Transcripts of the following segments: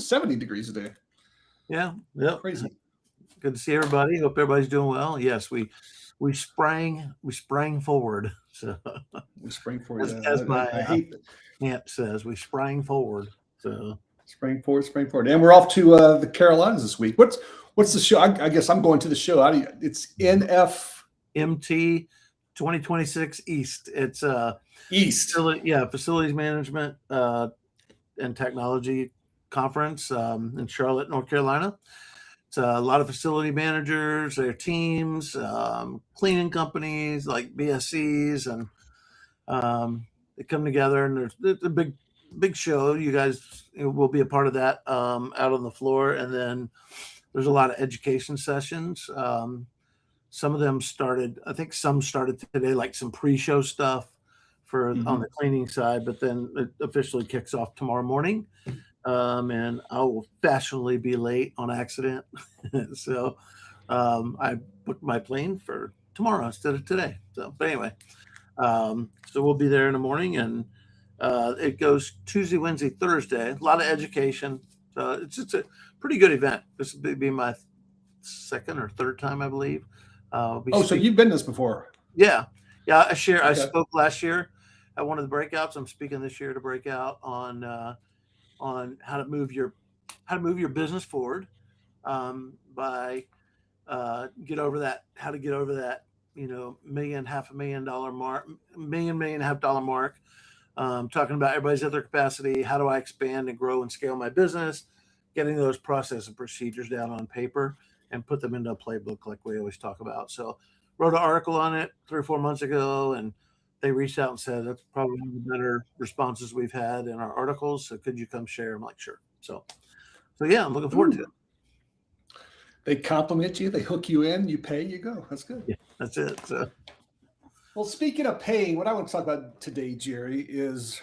70 degrees today. Yeah. Yep. Crazy. Good to see everybody. Hope everybody's doing well. Yes, we sprang forward. So We sprang forward. as my I hate that. aunt says, we sprang forward. So Sprang forward. And we're off to the Carolinas this week. What's the show? I guess I'm going to the show. It's MT 2026 East. It's East. Facilities Management and Technology Conference in Charlotte, North Carolina. It's a lot of facility managers, their teams, cleaning companies like BSCs, and they come together, and it's a big show. You guys will be a part of that out on the floor, and then there's a lot of education sessions. Some of them started, I think some started today, like some pre-show stuff on the cleaning side, but then it officially kicks off tomorrow morning. And I will fashionably be late on accident. So I booked my plane for tomorrow instead of today. So, but anyway, so we'll be there in the morning, and it goes Tuesday, Wednesday, Thursday. A lot of education. So it's just a pretty good event. This will be my second or third time, I believe. So you've been this before? Yeah. I spoke last year at one of the breakouts. I'm speaking this year to breakout on how to move your business forward by how to get over that $1.5 million mark, $1.5 million mark. Talking about everybody's at their capacity. How do I expand and grow and scale my business? Getting those process and procedures down on paper and put them into a playbook like we always talk about. So wrote an article on it 3 or 4 months ago, and they reached out and said, that's probably one of the better responses we've had in our articles. So could you come share? I'm like, sure. So yeah, I'm looking forward to it. They compliment you, they hook you in, you pay, you go. That's good. Yeah, that's it. So. Well, speaking of paying, what I want to talk about today, Jerry, is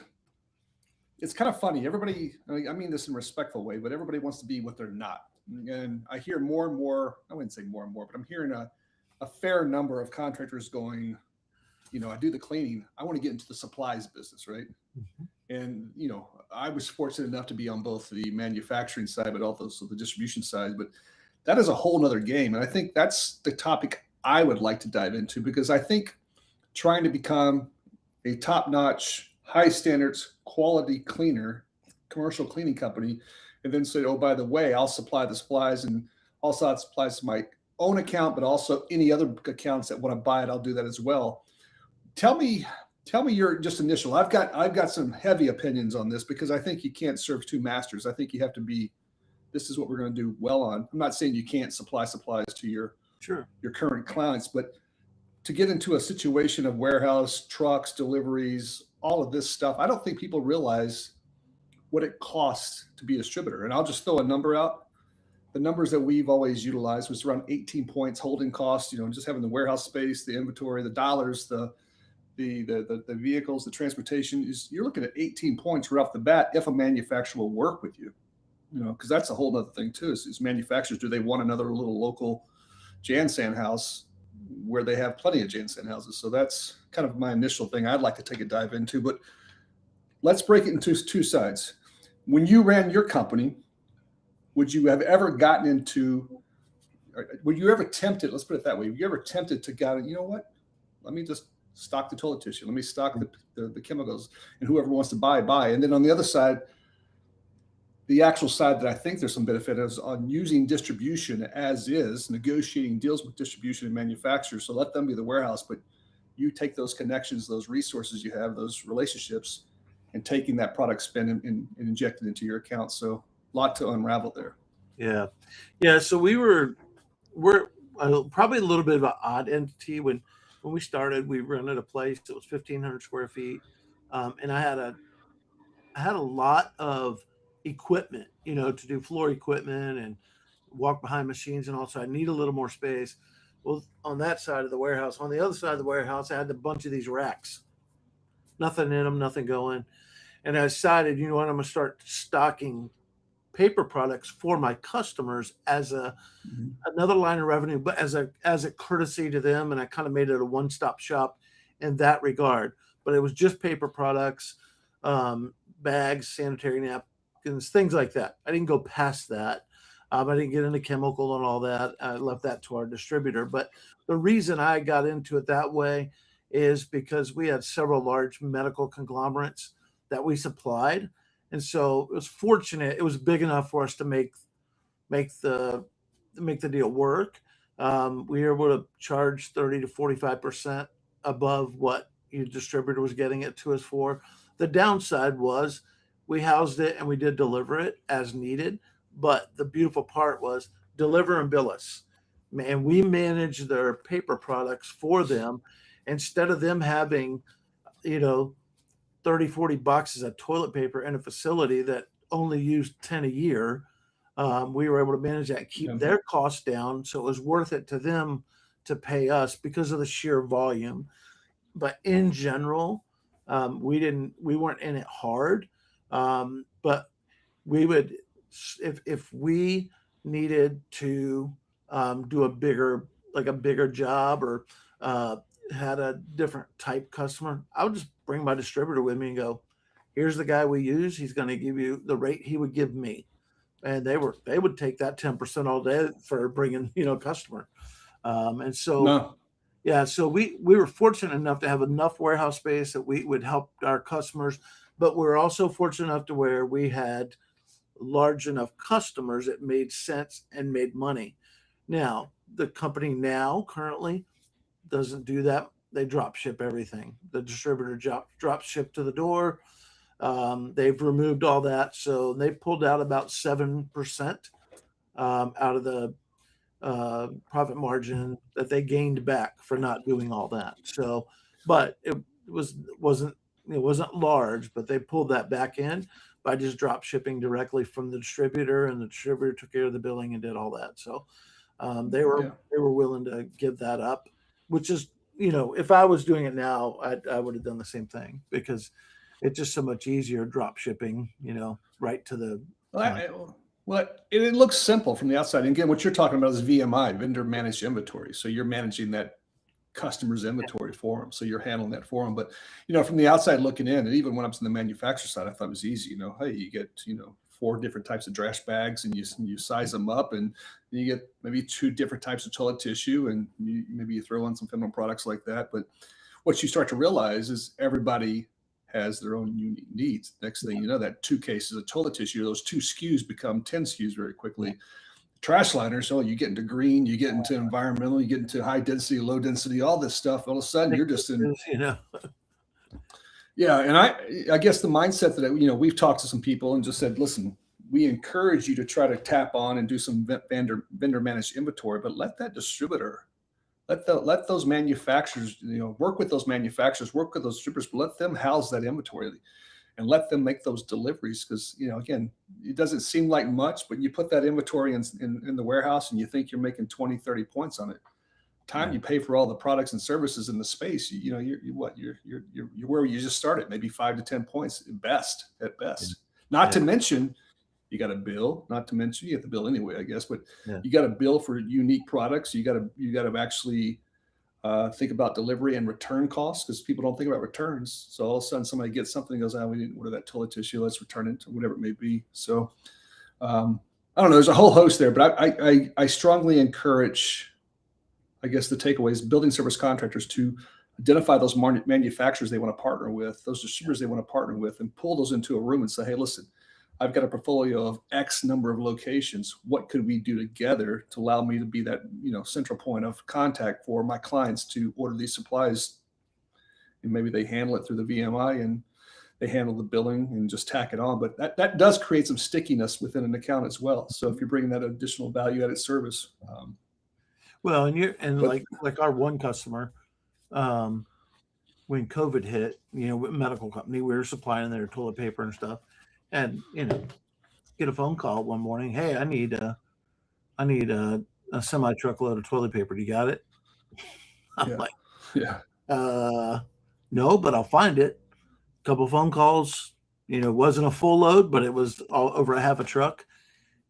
it's kind of funny. Everybody, I mean this in a respectful way, but everybody wants to be what they're not. And I hear more and more, I wouldn't say more and more, but I'm hearing a fair number of contractors going, I do the cleaning. I want to get into the supplies business, right? Mm-hmm. And, I was fortunate enough to be on both the manufacturing side, but also the distribution side. But that is a whole nother game. And I think that's the topic I would like to dive into, because I think trying to become a top-notch, high standards, quality cleaner, commercial cleaning company, and then say, oh, by the way, I'll supply the supplies, and also I'll supply to my own account, but also any other accounts that want to buy it, I'll do that as well. Tell me your just initial. I've got some heavy opinions on this, because I think you can't serve two masters. I think you have to be, this is what we're going to do well on. I'm not saying you can't supply supplies to your current clients, but to get into a situation of warehouse, trucks, deliveries, all of this stuff, I don't think people realize what it costs to be a distributor. And I'll just throw a number out. The numbers that we've always utilized was around 18 points holding costs, just having the warehouse space, the inventory, the dollars, the vehicles, the transportation. You're looking at 18 points right off the bat if a manufacturer will work with you, because that's a whole other thing too, is manufacturers, do they want another little local Jansan house where they have plenty of Jansan houses? So that's kind of my initial thing I'd like to take a dive into. But let's break it into two sides. When you ran your company, would you have ever gotten into, were you ever tempted, let's put it that way, were you ever tempted to go, you know what, let me just stock the toilet tissue, let me stock the chemicals, and whoever wants to buy. And then on the other side, the actual side that I think there's some benefit is on using distribution as is, negotiating deals with distribution and manufacturers. So let them be the warehouse, but you take those connections, those resources you have, those relationships, and taking that product spend and inject it into your account. So a lot to unravel there. Yeah. So we're probably a little bit of an odd entity. When we started, we rented a place that was 1,500 square feet, and I had a lot of equipment, to do floor equipment and walk behind machines, and also I need a little more space. Well, on that side of the warehouse, on the other side of the warehouse, I had a bunch of these racks, nothing in them, nothing going, and I decided, I'm going to start stocking paper products for my customers as another line of revenue, but as a courtesy to them. And I kind of made it a one-stop shop in that regard. But it was just paper products, bags, sanitary napkins, things like that. I didn't go past that. I didn't get into chemical and all that. I left that to our distributor. But the reason I got into it that way is because we had several large medical conglomerates that we supplied. And so it was fortunate. It was big enough for us to make the deal work. We were able to charge 30 to 45% above what your distributor was getting it to us for. The downside was we housed it and we did deliver it as needed. But the beautiful part was deliver and bill us. And we managed their paper products for them instead of them having, 30, 40 boxes of toilet paper in a facility that only used 10 a year. We were able to manage that, keep their costs down. So it was worth it to them to pay us because of the sheer volume. But in general, we weren't in it hard. But we would, if we needed to do a bigger job or had a different type customer, I would just bring my distributor with me and go, here's the guy we use. He's going to give you the rate he would give me. And they would take that 10% all day for bringing, customer. And so, No. yeah, so we were fortunate enough to have enough warehouse space that we would help our customers, but we're also fortunate enough to where we had large enough customers that made sense and made money. Now, the company currently doesn't do that. They drop ship everything. The distributor drop ship to the door. They've removed all that. So they pulled out about 7% out of the profit margin that they gained back for not doing all that. So, but it wasn't large, but they pulled that back in by just drop shipping directly from the distributor, and the distributor took care of the billing and did all that. So they were willing to give that up, which is, if I was doing it now, I would have done the same thing because it's just so much easier drop shipping, right to the. Well, it looks simple from the outside. And again, what you're talking about is VMI, vendor managed inventory. So you're managing that customer's inventory for them. So you're handling that for them. But, from the outside looking in, and even when I was on the manufacturer side, I thought it was easy. Hey, you get, 4 different types of trash bags and you size them up, and you get maybe 2 different types of toilet tissue, and maybe you throw in some feminine products like that. But what you start to realize is everybody has their own unique needs. Next thing you know, that 2 cases of toilet tissue, those 2 SKUs become 10 SKUs very quickly. Trash liners, so you get into green, you get into environmental, you get into high density, low density, all this stuff. All of a sudden, you're just in. Yeah, and I guess the mindset that we've talked to some people and just said, listen, we encourage you to try to tap on and do some vendor managed inventory, but let that distributor. Let those manufacturers, work with those manufacturers, work with those distributors, but let them house that inventory and let them make those deliveries. Because, again, it doesn't seem like much, but you put that inventory in the warehouse and you think you're making 20, 30 points on it. Time you pay for all the products and services in the space, you're where you just started, maybe 5 to 10 points at best. Not to mention, you got to bill. Not to mention, you have to bill anyway, I guess. But you got to bill for unique products. You got to actually think about delivery and return costs, because people don't think about returns. So all of a sudden, somebody gets something and goes, "We didn't order that toilet tissue. Let's return it," to whatever it may be. So I don't know. There's a whole host there, but I strongly encourage, I guess the takeaway is building service contractors to identify those manufacturers they want to partner with, those distributors they want to partner with, and pull those into a room and say, "Hey, listen, I've got a portfolio of X number of locations. What could we do together to allow me to be that, central point of contact for my clients to order these supplies?" And maybe they handle it through the VMI and they handle the billing and just tack it on. But that does create some stickiness within an account as well. So if you're bringing that additional value added service. Well, like our one customer, when COVID hit, medical company, we were supplying their toilet paper and stuff. And get a phone call one morning. "Hey, I need a semi truckload of toilet paper. Do you got it?" I'm like, "No, but I'll find it." A couple of phone calls. It wasn't a full load, but it was all over a half a truck,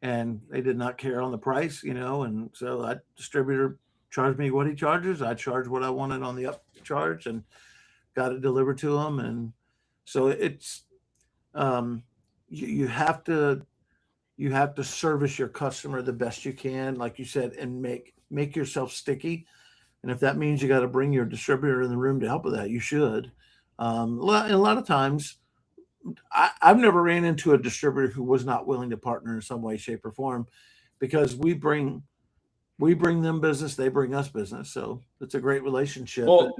and they did not care on the price. And so that distributor charged me what he charges. I charged what I wanted on the upcharge, and got it delivered to them. And so it's you have to service your customer the best you can, like you said, and make yourself sticky. And if that means you got to bring your distributor in the room to help with that, you should. And a lot of times, I've never ran into a distributor who was not willing to partner in some way, shape, or form, because we bring them business, they bring us business. So it's a great relationship. Well,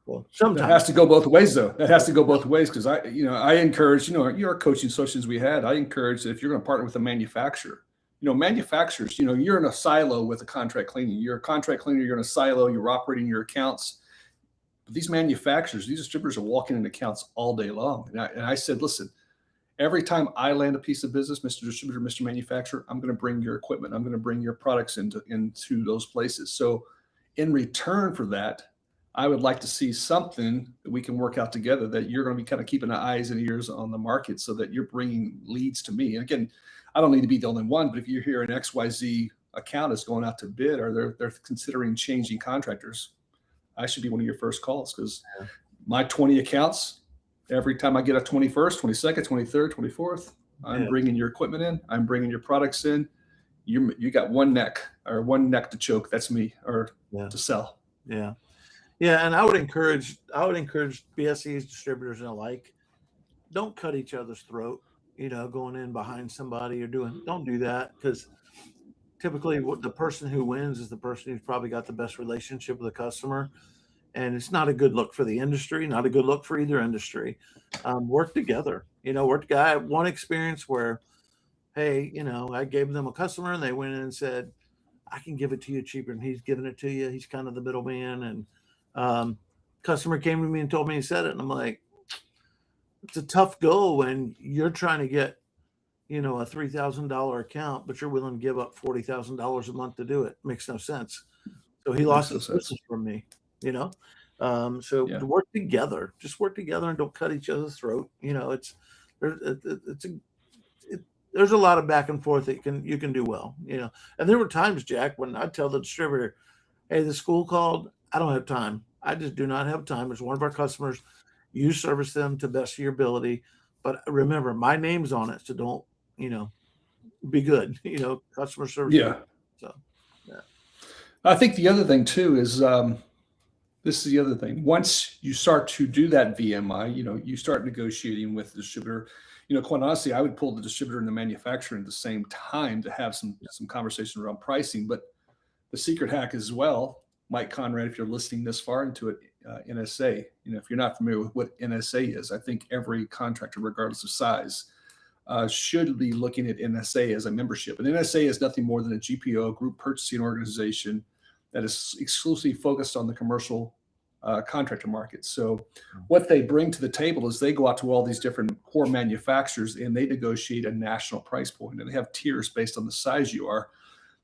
Well, that sometimes has to go both ways, though. That has to go both ways because I encourage, your coaching sessions we had. I encourage that if you're going to partner with a manufacturer, manufacturers, you're in a silo with a contract cleaning. You're a contract cleaner. You're in a silo. You're operating your accounts. But these manufacturers, these distributors are walking in accounts all day long. And I said, listen, every time I land a piece of business, Mr. Distributor, Mr. Manufacturer, I'm going to bring your equipment. I'm going to bring your products into those places. So in return for that, I would like to see something that we can work out together, that you're going to be kind of keeping the eyes and ears on the market so that you're bringing leads to me. And again, I don't need to be the only one, but if you hear an XYZ account is going out to bid, or they're considering changing contractors, I should be one of your first calls, because my 20 accounts, every time I get a 21st, 22nd, 23rd, 24th, I'm bringing your equipment in. I'm bringing your products in. You got one neck to choke. That's me, or to sell. Yeah. Yeah. And I would encourage BSCs, distributors and the like, don't cut each other's throat, going in behind somebody or don't do that, because typically the person who wins is the person who's probably got the best relationship with the customer. And it's not a good look for the industry, not a good look for either industry. Work together. I have one experience where, hey, I gave them a customer and they went in and said, I can give it to you cheaper. And he's giving it to you. He's kind of the middleman. And customer came to me and told me he said it. And I'm like, it's a tough go when you're trying to get, a $3,000 account, but you're willing to give up $40,000 a month to do it. Makes no sense. So he lost his business from me. To work together, just work together and don't cut each other's throat. There's a lot of back and forth that you can do well, and there were times, Jack, when I'd tell the distributor, hey, the school called, I don't have time. I just do not have time. It's one of our customers. You service them to the best of your ability, but remember, my name's on it. So don't, be good, customer service. Yeah. So, yeah. I think the other thing too is, this is the other thing. Once you start to do that VMI, you start negotiating with the distributor. Quite honestly, I would pull the distributor and the manufacturer at the same time to have some conversation around pricing. But the secret hack as well, Mike Conrad, if you're listening this far into it, NSA. If you're not familiar with what NSA is, I think every contractor, regardless of size, should be looking at NSA as a membership. And NSA is nothing more than a GPO, group purchasing organization, that is exclusively focused on the commercial contractor market. So what they bring to the table is they go out to all these different core manufacturers and they negotiate a national price point, and they have tiers based on the size you are.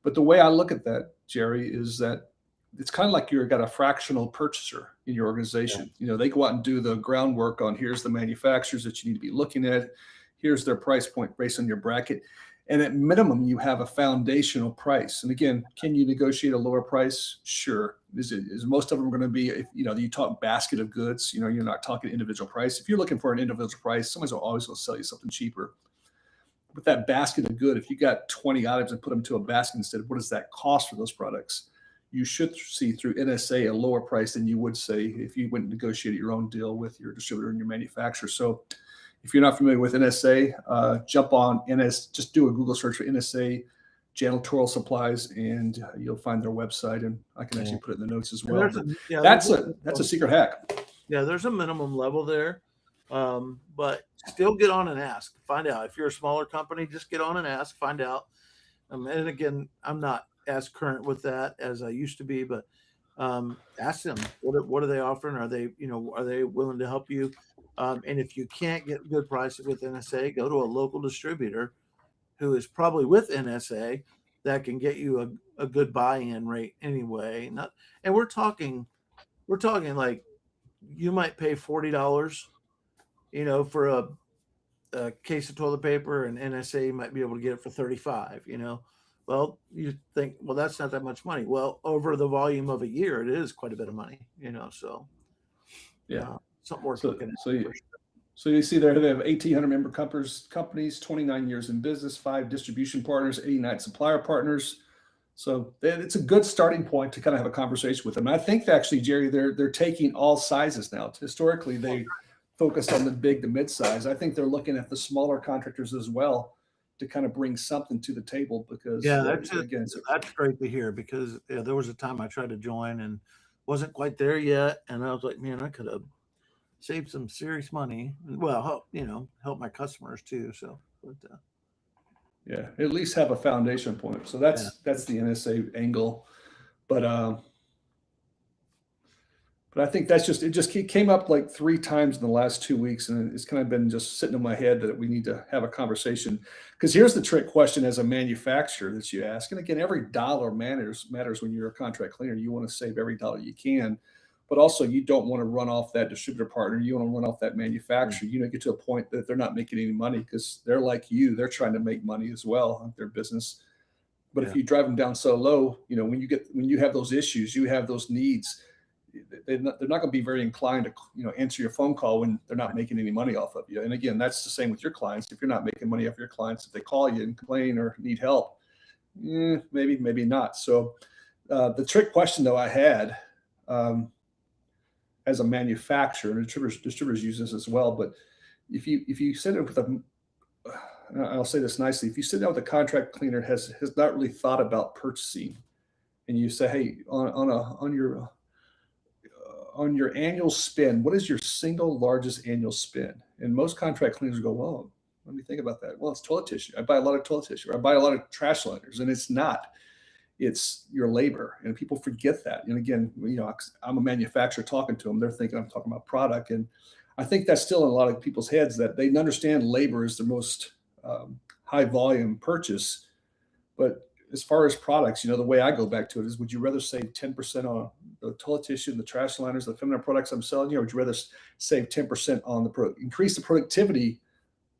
But the way I look at that, Jerry, is that it's kind of like you've got a fractional purchaser in your organization. They go out and do the groundwork on, here's the manufacturers that you need to be looking at. Here's their price point based on your bracket. And at minimum, you have a foundational price. And again, can you negotiate a lower price? Sure. Is most of them going to be, if you talk basket of goods, you're not talking individual price. If you're looking for an individual price, somebody's always going to sell you something cheaper. With that basket of good, if you got 20 items and put them to a basket instead, what does that cost for those products? You should see through NSA a lower price than you would say if you went and negotiated your own deal with your distributor and your manufacturer. So if you're not familiar with NSA, jump on just do a Google search for NSA janitorial supplies, and you'll find their website. And I can actually put it in the notes as well. That's a secret hack. Yeah, there's a minimum level there, but still get on and ask. Find out. If you're a smaller company, just get on and ask. Find out. And again, I'm not as current with that as I used to be, but ask them what are they offering? Are they willing to help you? And if you can't get good prices with NSA, go to a local distributor who is probably with NSA that can get you a good buy-in rate anyway. And we're talking like you might pay $40, for a case of toilet paper, and NSA might be able to get it for $35. Well, you think, well, that's not that much money. Well, over the volume of a year, it is quite a bit of money. So yeah. Something worth looking at. So you see there they have 1,800 member companies, 29 years in business, 5 distribution partners, 89 supplier partners. So it's a good starting point to kind of have a conversation with them. And I think actually, Jerry, they're taking all sizes now. Historically, they focused on the big to mid-size. I think they're looking at the smaller contractors as well to kind of bring something to the table because again, that's great to hear because there was a time I tried to join and wasn't quite there yet, and I was like, man, I could have saved some serious money. Well, help my customers too. So, but, yeah, at least have a foundation point. So that's the NSA angle, but I think it just came up like 3 times in the last 2 weeks, and it's kind of been just sitting in my head that we need to have a conversation. Because here's the trick question as a manufacturer that you ask, and again, every dollar matters when you're a contract cleaner. You want to save every dollar you can, but also you don't want to run off that distributor partner. You want to run off that manufacturer. Get to a point that they're not making any money because they're like you. They're trying to make money as well on their business. But if you drive them down so low, when you have those issues, you have those needs. They're not going to be very inclined to answer your phone call when they're not making any money off of you. And again, that's the same with your clients. If you're not making money off your clients, if they call you and complain or need help, maybe not. So the trick question though I had as a manufacturer, and distributors use this as well, but if you sit down with I'll say this nicely, if you sit down with a contract cleaner has not really thought about purchasing, and you say, hey, on your annual spend, what is your single largest annual spend? And most contract cleaners go, well, let me think about that. Well, it's toilet tissue. I buy a lot of toilet tissue. Or I buy a lot of trash liners, and it's not. It's your labor, and people forget that. And again, I'm a manufacturer talking to them. They're thinking I'm talking about product, and I think that's still in a lot of people's heads that they understand labor is the most high volume purchase, but as far as products, the way I go back to it is, would you rather save 10% on the toilet tissue and the trash liners, the feminine products I'm selling you, or would you rather save 10% on increase the productivity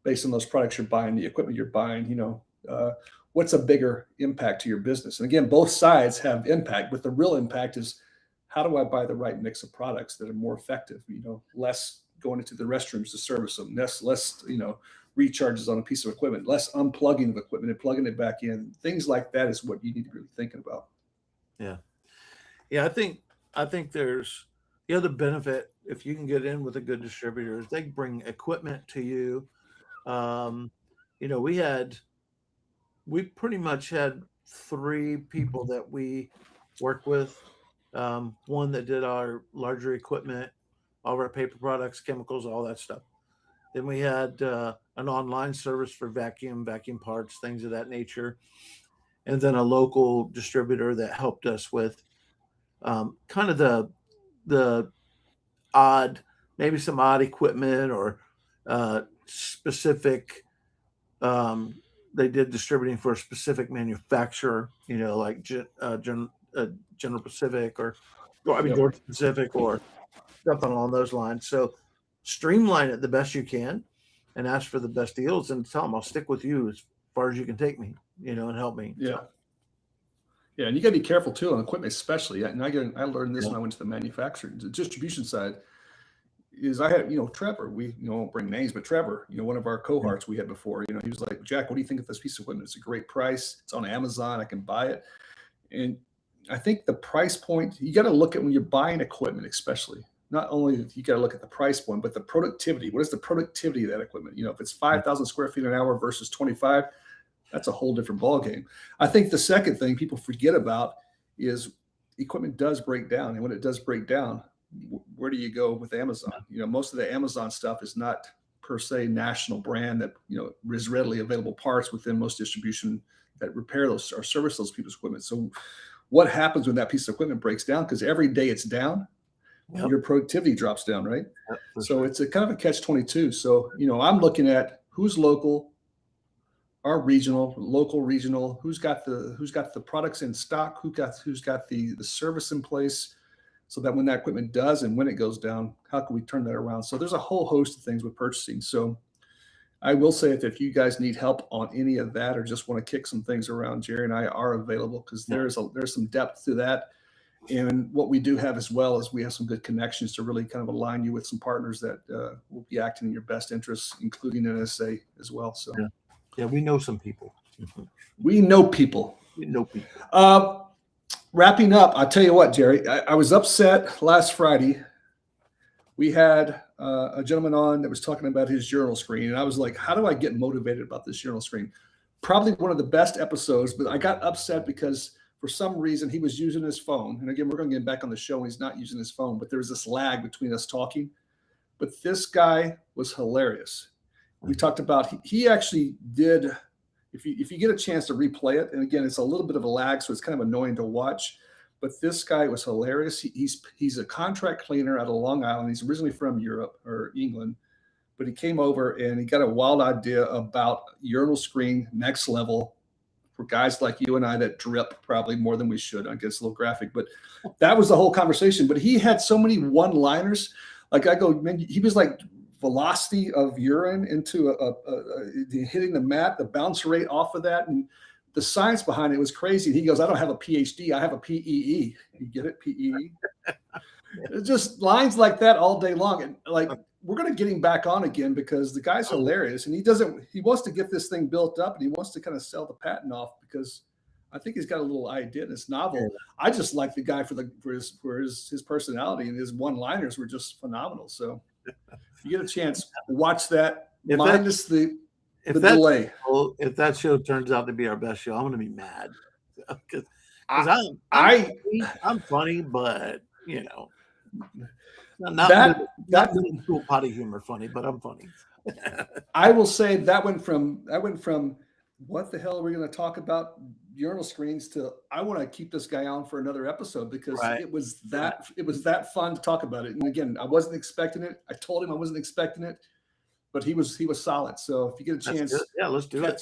based on those products you're buying, the equipment you're buying? What's a bigger impact to your business? And again, both sides have impact, but the real impact is how do I buy the right mix of products that are more effective? Less going into the restrooms to service them, less recharges on a piece of equipment, less unplugging of equipment and plugging it back in. Things like that is what you need to be really thinking about. Yeah. I think there's the other benefit if you can get in with a good distributor is they bring equipment to you. We pretty much had 3 people that we worked with. One that did our larger equipment, all of our paper products, chemicals, all that stuff. Then we had an online service for vacuum parts, things of that nature. And then a local distributor that helped us with kind of the maybe some odd equipment or specific. They did distributing for a specific manufacturer, like General Pacific or Georgia Pacific or something along those lines. So streamline it the best you can and ask for the best deals and tell them I'll stick with you as far as you can take me, and help me. Yeah. Yeah. And you got to be careful too on equipment, especially. And I learned this when I went to the manufacturing, the distribution side is I had, Trevor, we won't bring names, but Trevor, one of our cohorts we had before, he was like, Jack, what do you think of this piece of equipment? It's a great price. It's on Amazon. I can buy it. And I think the price point, you got to look at when you're buying equipment, especially. Not only you got to look at the price point, but the productivity. What is the productivity of that equipment? If it's 5,000 square feet an hour versus 25, that's a whole different ballgame. I think the second thing people forget about is equipment does break down. And when it does break down, where do you go with Amazon? Most of the Amazon stuff is not per se national brand that, is readily available parts within most distribution that repair those or service those people's equipment. So what happens when that piece of equipment breaks down? Because every day it's down, your productivity drops down, right? So it's a kind of a catch-22. So, I'm looking at who's local, our local regional, who's got the products in stock, who's got the service in place, so that when that equipment does and when it goes down, how can we turn that around? So there's a whole host of things with purchasing. So I will say if you guys need help on any of that or just want to kick some things around, Jerry and I are available because there's some depth to that. And what we do have as well is we have some good connections to really kind of align you with some partners that will be acting in your best interests, including NSA as well. So Yeah, we know some people. we know people. We know people. Wrapping up, I'll tell you what, Jerry, I was upset last Friday. We had a gentleman on that was talking about his urinal screen. And I was like, how do I get motivated about this urinal screen? Probably one of the best episodes, but I got upset because for some reason he was using his phone. And again, we're going to get him back on the show and he's not using his phone, but there was this lag between us talking. But this guy was hilarious. We talked about, he actually did, if you get a chance to replay it, and again, it's a little bit of a lag, so it's kind of annoying to watch. But this guy was hilarious. He's a contract cleaner out of Long Island. He's originally from Europe or England, but he came over and he got a wild idea about urinal screen next level for guys like you and I that drip probably more than we should. I guess a little graphic, but that was the whole conversation. But he had so many one-liners. Like I go, man, he was like velocity of urine into hitting the mat, the bounce rate off of that, and the science behind it was crazy. He goes, I don't have a PhD, I have a PEE. You get it? PEE. It's just lines like that all day long. And like, we're going to get him back on again because the guy's hilarious and he wants to get this thing built up and he wants to kind of sell the patent off because I think he's got a little idea and it's novel. I just like the guy for his personality, and his one-liners were just phenomenal. So if you get a chance, watch that. Minus the delay. If that show turns out to be our best show, I'm going to be mad because I'm funny, but you know, not cool potty humor funny, but I'm funny. I will say that went from what the hell are we going to talk about urinal screens to I want to keep this guy on for another episode because it was that fun to talk about it. And again, I wasn't expecting it. I told him I wasn't expecting it, but he was solid. So if you get a chance, let's do it.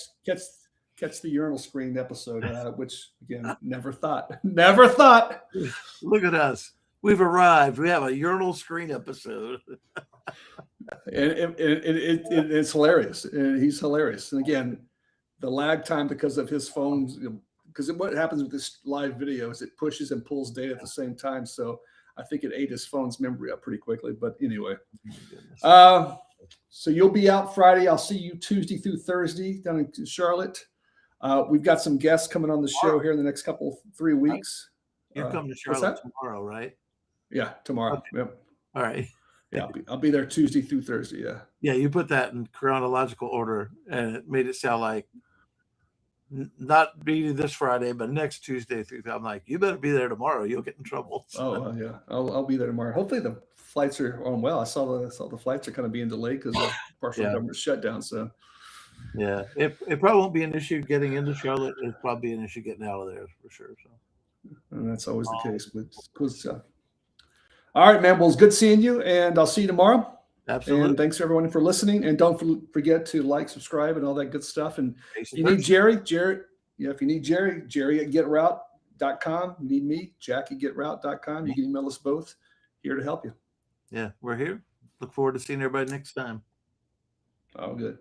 Catch the urinal screen episode, which again, never thought. Look at us. We've arrived. We have a urinal screen episode. And it's hilarious. And he's hilarious. And again, the lag time because of his phones, because what happens with this live video is it pushes and pulls data at the same time. So I think it ate his phone's memory up pretty quickly. But anyway, so you'll be out Friday. I'll see you Tuesday through Thursday down in Charlotte. We've got some guests coming on the show here in the next 3 weeks. You're coming to Charlotte tomorrow, right? Yeah, tomorrow. Okay. Yep. All right. Yeah, I'll be there Tuesday through Thursday. Yeah. Yeah, you put that in chronological order, and it made it sound like not be this Friday, but next Tuesday through. I'm like, you better be there tomorrow. You'll get in trouble. Oh yeah, I'll be there tomorrow. Hopefully the flights are on well. I saw the flights are kind of being delayed because of partial government shutdown. So yeah, it probably won't be an issue getting into Charlotte. It's probably an issue getting out of there for sure. So, and that's always the case. But cool stuff. All right, man. Well, it's good seeing you, and I'll see you tomorrow. Absolutely. And thanks everyone for listening. And don't forget to like, subscribe, and all that good stuff. And if you need Jerry, if you need Jerry at GetRoute.com. You need me, Jack at GetRoute.com. You can email us both. Here to help you. Yeah, we're here. Look forward to seeing everybody next time. Oh, good.